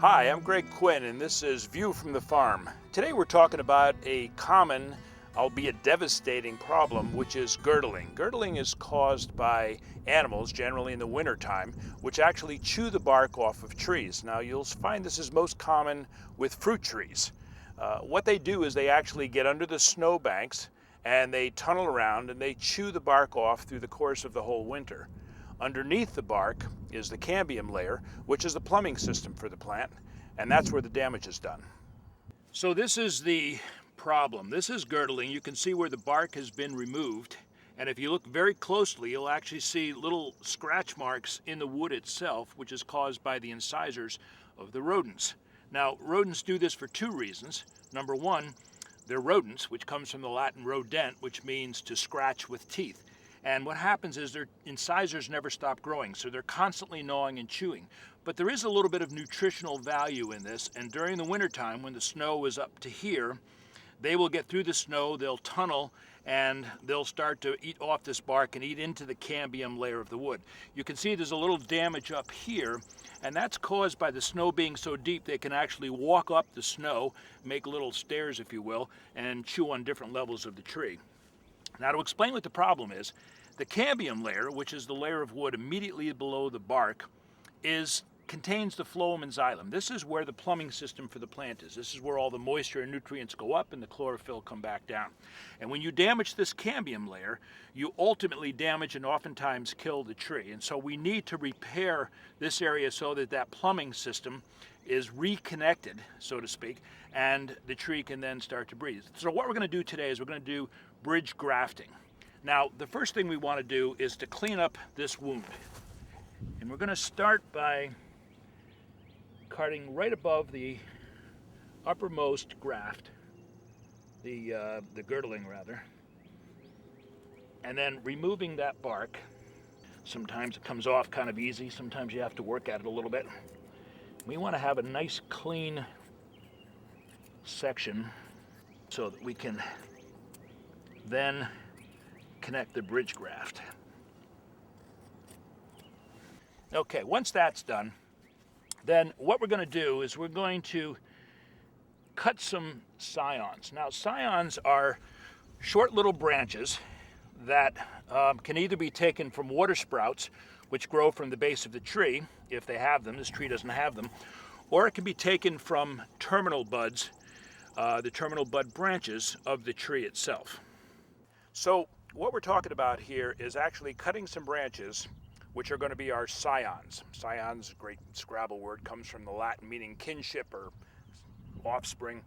Hi, I'm Greg Quinn, and this is View from the Farm. Today we're talking about a common, albeit devastating problem, which is girdling. Girdling is caused by animals, generally in the wintertime, which actually chew the bark off of trees. Now you'll find this is most common with fruit trees. What they do is they actually get under the snow banks and they tunnel around and they chew the bark off through the course of the whole winter. Underneath the bark is the cambium layer, which is the plumbing system for the plant, and that's where the damage is done. So this is the problem. This is girdling. You can see where the bark has been removed, and if you look very closely, you'll actually see little scratch marks in the wood itself, which is caused by the incisors of the rodents. Now, rodents do this for two reasons. Number one, they're rodents, which comes from the Latin rodent, which means to scratch with teeth. And what happens is their incisors never stop growing, so they're constantly gnawing and chewing. But there is a little bit of nutritional value in this, and during the wintertime, when the snow is up to here, they will get through the snow, they'll tunnel, and they'll start to eat off this bark and eat into the cambium layer of the wood. You can see there's a little damage up here, and that's caused by the snow being so deep they can actually walk up the snow, make little stairs, if you will, and chew on different levels of the tree. Now, to explain what the problem is, the cambium layer, which is the layer of wood immediately below the bark, contains the phloem and xylem. This is where the plumbing system for the plant is. This is where all the moisture and nutrients go up and the chlorophyll come back down. And when you damage this cambium layer, you ultimately damage and oftentimes kill the tree. And so we need to repair this area so that that plumbing system is reconnected, so to speak, and the tree can then start to breathe. So what we're going to do today is we're going to do bridge grafting. Now, the first thing we want to do is to clean up this wound. And we're going to start by cutting right above the uppermost graft, the girdling rather, and then removing that bark. Sometimes it comes off kind of easy, sometimes you have to work at it a little bit. We want to have a nice clean section so that we can then connect the bridge graft. Okay, once that's done, then what we're going to do is we're going to cut some scions. Now, scions are short little branches that can either be taken from water sprouts, which grow from the base of the tree, if they have them. This tree doesn't have them. Or it can be taken from terminal buds, the terminal bud branches of the tree itself. So what we're talking about here is actually cutting some branches which are going to be our scions. Scions, a great Scrabble word, comes from the Latin meaning kinship or offspring.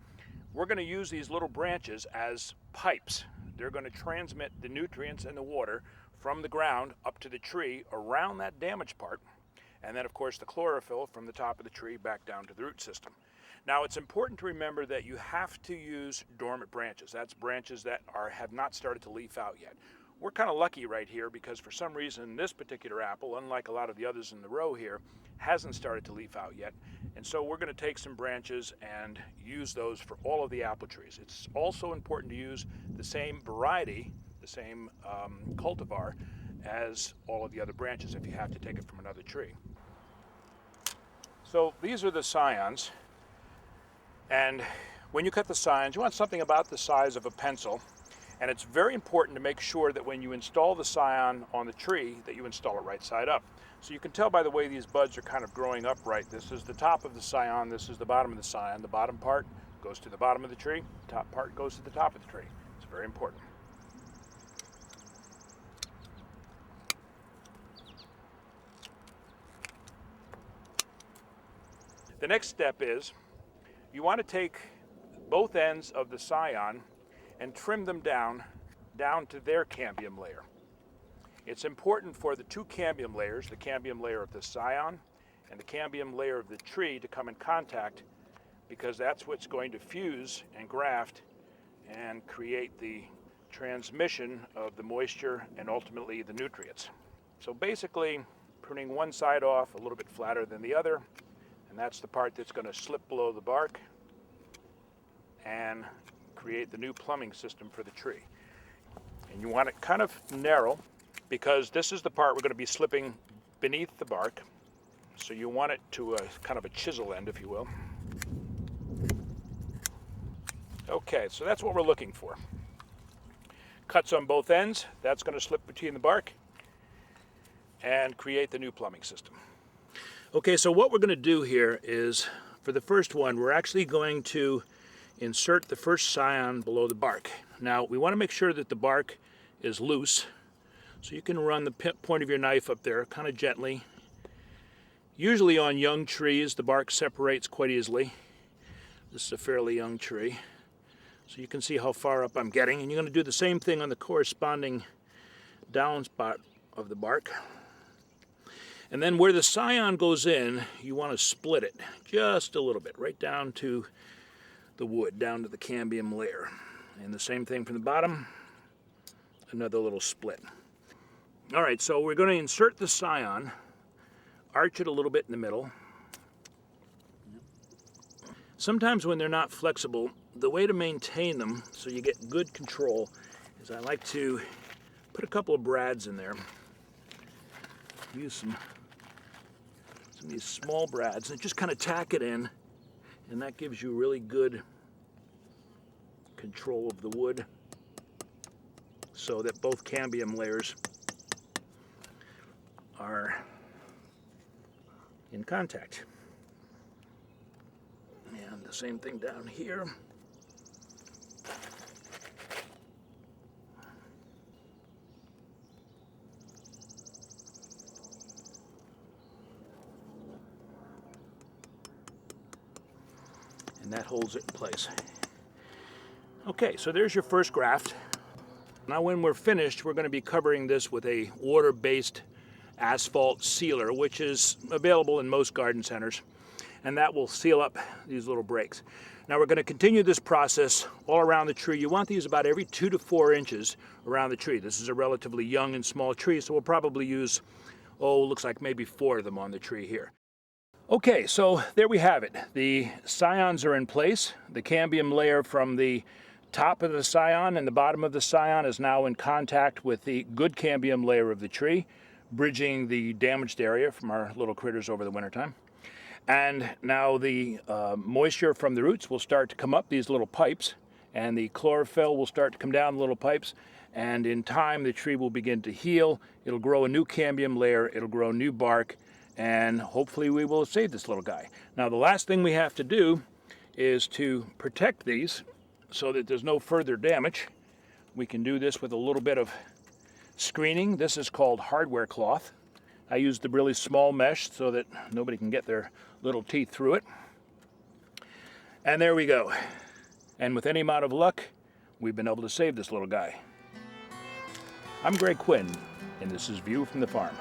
We're going to use these little branches as pipes. They're going to transmit the nutrients and the water from the ground up to the tree around that damaged part, and then of course the chlorophyll from the top of the tree back down to the root system. Now, it's important to remember that you have to use dormant branches. That's branches that have not started to leaf out yet. We're kind of lucky right here because for some reason this particular apple, unlike a lot of the others in the row here, hasn't started to leaf out yet. And so we're going to take some branches and use those for all of the apple trees. It's also important to use the same variety, the same cultivar as all of the other branches if you have to take it from another tree. So these are the scions. And when you cut the scions, you want something about the size of a pencil. And it's very important to make sure that when you install the scion on the tree, that you install it right side up. So you can tell by the way these buds are kind of growing upright. This is the top of the scion, this is the bottom of the scion. The bottom part goes to the bottom of the tree, the top part goes to the top of the tree. It's very important. The next step is you want to take both ends of the scion and trim them down to their cambium layer. It's important for the two cambium layers, the cambium layer of the scion and the cambium layer of the tree, to come in contact, because that's what's going to fuse and graft and create the transmission of the moisture and ultimately the nutrients. So basically, pruning one side off a little bit flatter than the other, and that's the part that's going to slip below the bark and create the new plumbing system for the tree. And you want it kind of narrow because this is the part we're going to be slipping beneath the bark, So you want it to kind of a chisel end, if you will. Okay, so that's what we're looking for. Cuts on both ends, that's going to slip between the bark and create the new plumbing system. Okay, so what we're going to do here is, for the first one, we're actually going to insert the first scion below the bark. Now, we want to make sure that the bark is loose, so you can run the point of your knife up there kind of gently. Usually on young trees, the bark separates quite easily. This is a fairly young tree. So you can see how far up I'm getting, and you're going to do the same thing on the corresponding down spot of the bark. And then where the scion goes in, you want to split it just a little bit, right down to the wood, down to the cambium layer. And the same thing from the bottom, another little split. All right, so we're going to insert the scion, arch it a little bit in the middle. Sometimes when they're not flexible, the way to maintain them so you get good control is I like to put a couple of brads in there. Use some of these small brads and just kind of tack it in, and that gives you really good control of the wood so that both cambium layers are in contact. And the same thing down here. And that holds it in place. Okay, so there's your first graft. Now when we're finished, we're going to be covering this with a water-based asphalt sealer, which is available in most garden centers, and that will seal up these little breaks. Now we're going to continue this process all around the tree. You want these about every 2 to 4 inches around the tree. This is a relatively young and small tree, so we'll probably use, looks like maybe 4 of them on the tree here. Okay, so there we have it. The scions are in place. The cambium layer from the top of the scion and the bottom of the scion is now in contact with the good cambium layer of the tree, bridging the damaged area from our little critters over the wintertime. And now the moisture from the roots will start to come up these little pipes, and the chlorophyll will start to come down the little pipes, and in time the tree will begin to heal. It'll grow a new cambium layer, it'll grow new bark, and hopefully we will save this little guy. Now the last thing we have to do is to protect these so that there's no further damage. We can do this with a little bit of screening. This is called hardware cloth. I used the really small mesh so that nobody can get their little teeth through it. And there we go. And with any amount of luck, we've been able to save this little guy. I'm Greg Quinn, and this is View from the Farm.